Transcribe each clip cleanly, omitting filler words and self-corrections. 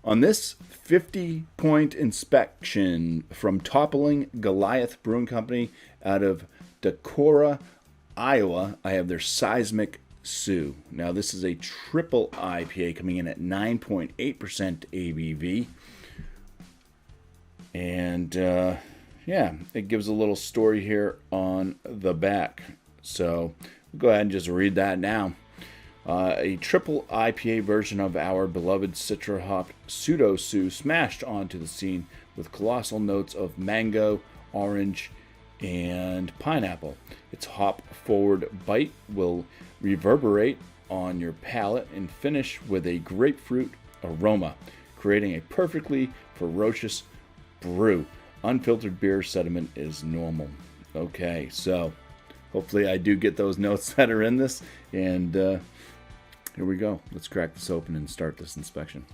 On this 50-point inspection from Toppling Goliath Brewing Company out of Decorah, Iowa, I have their Seismic Sue. Now, this is a triple IPA coming in at 9.8% ABV. And, yeah, it gives a little story here on the back. So, we'll go ahead and just read that now. A triple IPA version of our beloved Citra hopped Pseudo Sue smashed onto the scene with colossal notes of mango, orange, and pineapple. Its hop-forward bite will reverberate on your palate and finish with a grapefruit aroma, creating a perfectly ferocious brew. Unfiltered beer sediment is normal. Okay, so hopefully I do get those notes that are in this, and here we go. Let's crack this open and start this inspection.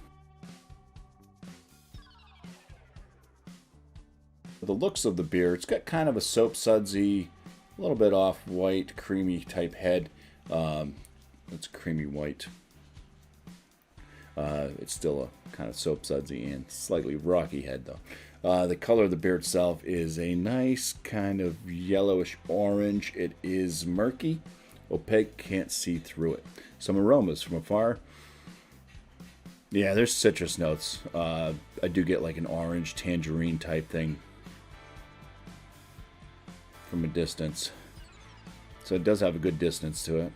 The looks of the beer, it's got kind of a soap sudsy, a little bit off-white, creamy type head. It's creamy white. It's still a kind of soap sudsy and slightly rocky head though. The color of the beer itself is a nice kind of yellowish orange. It is murky, opaque, can't see through it. Some aromas from afar. Yeah, there's citrus notes. I do get like an orange tangerine type thing from a distance. So it does have a good distance to it.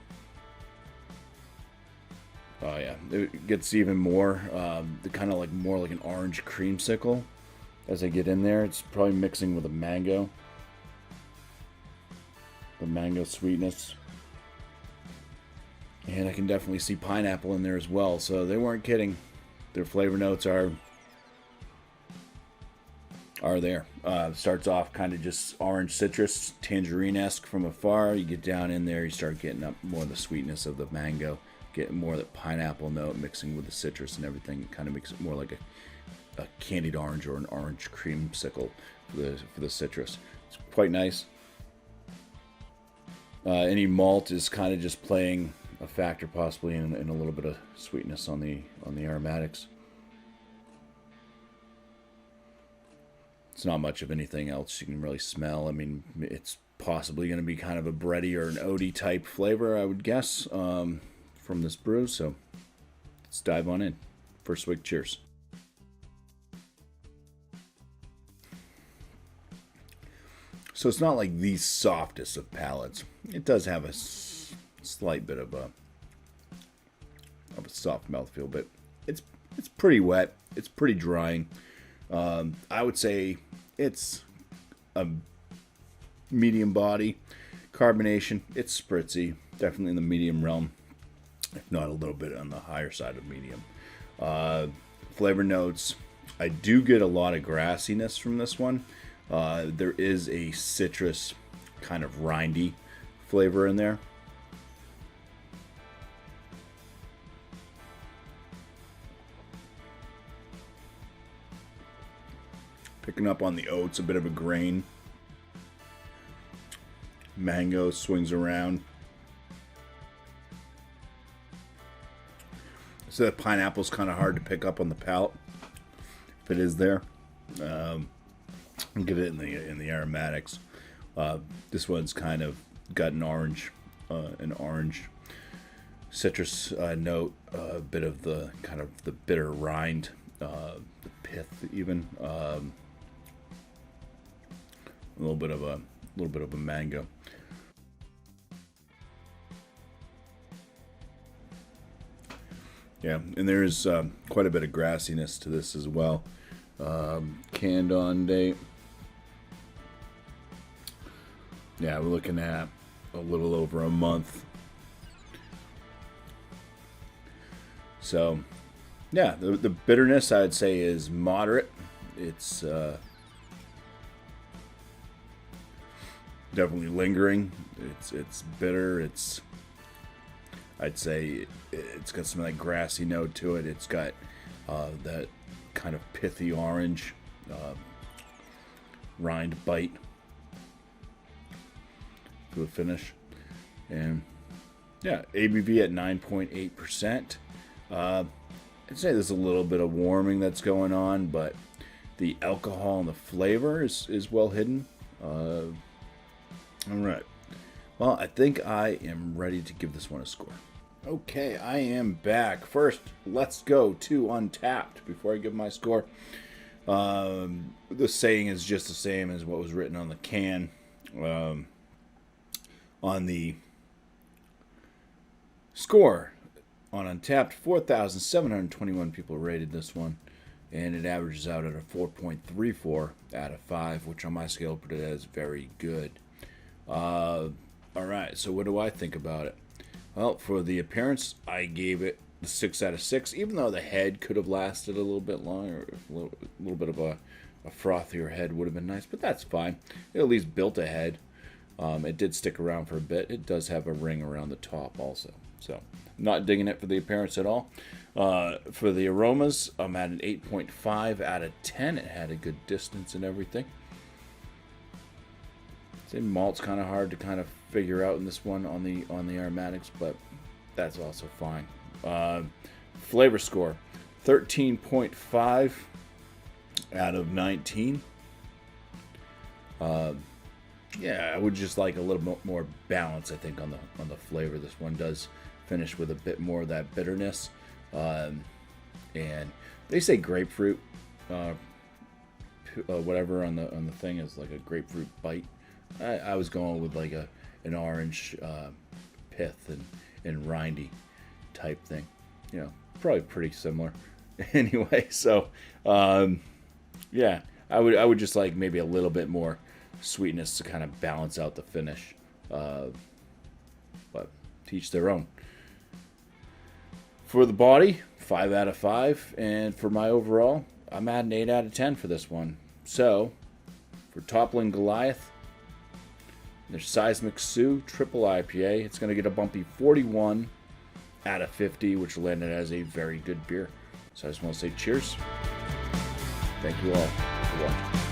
Oh yeah, it gets even more, the kind of like more like an orange creamsicle as I get in there. It's probably mixing with a mango. The mango sweetness. And I can definitely see pineapple in there as well, so they weren't kidding. Their flavor notes are there. Starts off kind of just orange citrus, tangerine-esque from afar. You get down in there, you start getting up more of the sweetness of the mango, getting more of the pineapple note mixing with the citrus and everything. It kind of makes it more like a candied orange or an orange creamsicle for the citrus. It's quite nice. Any malt is kind of just playing a factor possibly in a little bit of sweetness on the aromatics. It's not much of anything else you can really smell. I mean, it's possibly going to be kind of a bready or an oaty type flavor, I would guess, from this brew. So let's dive on in. First swig, cheers. So it's not like the softest of palates. It does have a slight bit of a soft mouthfeel, but it's pretty wet. It's pretty drying. I would say it's a medium body carbonation. It's spritzy, definitely in the medium realm, if not a little bit on the higher side of medium. Flavor notes, I do get a lot of grassiness from this one. There is a citrus kind of rindy flavor in there. Picking up on the oats, a bit of a grain. Mango swings around. So that pineapple's kind of hard to pick up on the palate, if it is there. I'll get it in the aromatics. This one's kind of got an orange citrus note, a bit of the kind of the bitter rind, the pith even. A little bit of a mango. Yeah, and there is quite a bit of grassiness to this as well. Canned on date. Yeah, we're looking at a little over a month. So, yeah, the bitterness I'd say is moderate. It's definitely lingering. It's bitter. I'd say it's got some of that grassy note to it. It's got that kind of pithy orange rind bite to the finish. And yeah, ABV at 9.8%. I'd say there's a little bit of warming that's going on, but the alcohol and the flavor is well hidden. All right. Well, I think I am ready to give this one a score. Okay, I am back. First, let's go to Untapped before I give my score. The saying is just the same as what was written on the can. On the score on Untapped, 4,721 people rated this one, and it averages out at a 4.34 out of 5, which on my scale put it as very good. All right, so what do I think about it? Well, for the appearance, I gave it a 6 out of 6, even though the head could have lasted a little bit longer. A little bit of a frothier head would have been nice, but that's fine. It at least built a head. It did stick around for a bit. It does have a ring around the top also. So, not digging it for the appearance at all. For the aromas, I'm at an 8.5 out of 10. It had a good distance and everything. Say malt's kind of hard to kind of figure out in this one on the aromatics, but that's also fine. Flavor score, 13.5 out of 19. Yeah, I would just like a little bit more balance, I think, on the flavor. This one does finish with a bit more of that bitterness, and they say grapefruit, whatever on the thing is like a grapefruit bite. I was going with like an orange pith and rindy type thing. You know, probably pretty similar. Anyway, so yeah, I would just like maybe a little bit more sweetness to kind of balance out the finish. But to each their own. For the body, 5 out of 5, and for my overall, I'm at an 8 out of 10 for this one. So, for Toppling Goliath, there's Seismic Sue Triple IPA. It's going to get a bumpy 41 out of 50, which landed as a very good beer. So I just want to say cheers. Thank you all for watching.